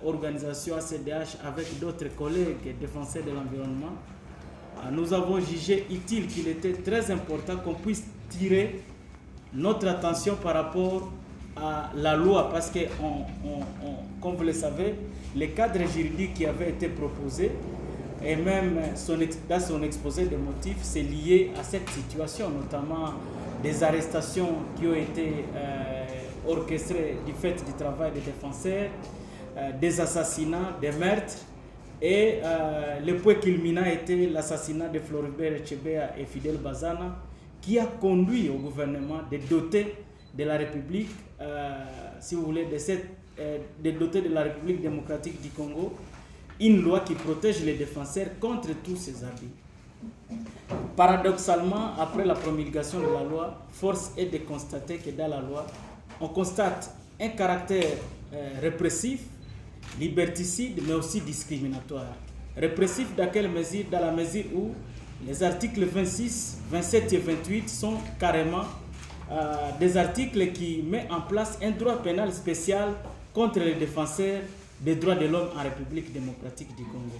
Organisation ACDH avec d'autres collègues défenseurs de l'environnement, nous avons jugé utile qu'il était très important qu'on puisse tirer notre attention par rapport à la loi, parce que, comme vous le savez, le cadre juridique qui avait été proposé et même dans son exposé des motifs, c'est lié à cette situation, notamment des arrestations qui ont été orchestrées du fait du travail des défenseurs, des assassinats, des meurtres, et le point culminant était l'assassinat de Floribert Chebeya et Fidel Bazana, qui a conduit au gouvernement de doter de la République, si vous voulez, de doter de la République démocratique du Congo une loi qui protège les défenseurs contre tous ces abus. Paradoxalement, après la promulgation de la loi, force est de constater que dans la loi, on constate un caractère répressif, liberticide, mais aussi discriminatoire. Répressif dans quelle mesure? Dans la mesure où les articles 26, 27 et 28 sont carrément des articles qui mettent en place un droit pénal spécial contre les défenseurs des droits de l'homme en République démocratique du Congo.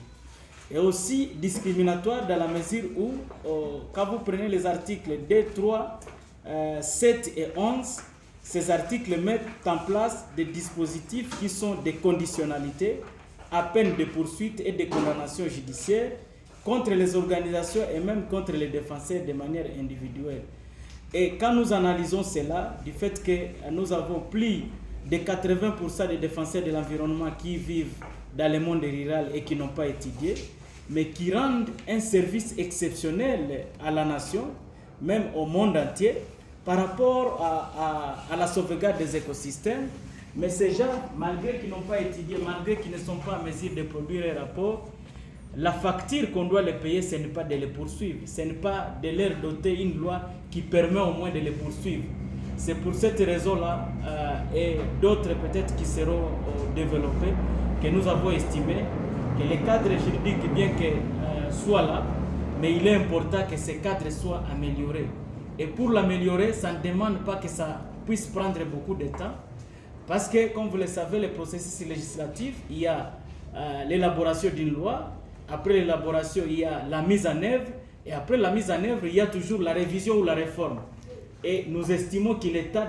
Et aussi discriminatoire dans la mesure où, quand vous prenez les articles 2, 3, 7 et 11, ces articles mettent en place des dispositifs qui sont des conditionnalités à peine de poursuite et de condamnation judiciaire contre les organisations et même contre les défenseurs de manière individuelle. Et quand nous analysons cela, du fait que nous avons plus de 80% des défenseurs de l'environnement qui vivent dans le monde rural et qui n'ont pas étudié, mais qui rendent un service exceptionnel à la nation, même au monde entier, par rapport à la sauvegarde des écosystèmes. Mais ces gens, malgré qu'ils n'ont pas étudié, malgré qu'ils ne sont pas en mesure de produire un rapport, la facture qu'on doit les payer, ce n'est pas de les poursuivre, ce n'est pas de leur doter une loi qui permet au moins de les poursuivre. C'est pour cette raison-là, et d'autres peut-être qui seront développés, que nous avons estimé que les cadres juridiques, bien que soient là, mais il est important que ces cadres soient améliorés. Et pour l'améliorer, ça ne demande pas que ça puisse prendre beaucoup de temps, parce que, comme vous le savez, le processus législatif, il y a l'élaboration d'une loi, après l'élaboration, il y a la mise en œuvre, et après la mise en œuvre, il y a toujours la révision ou la réforme. Et nous estimons qu'il est temps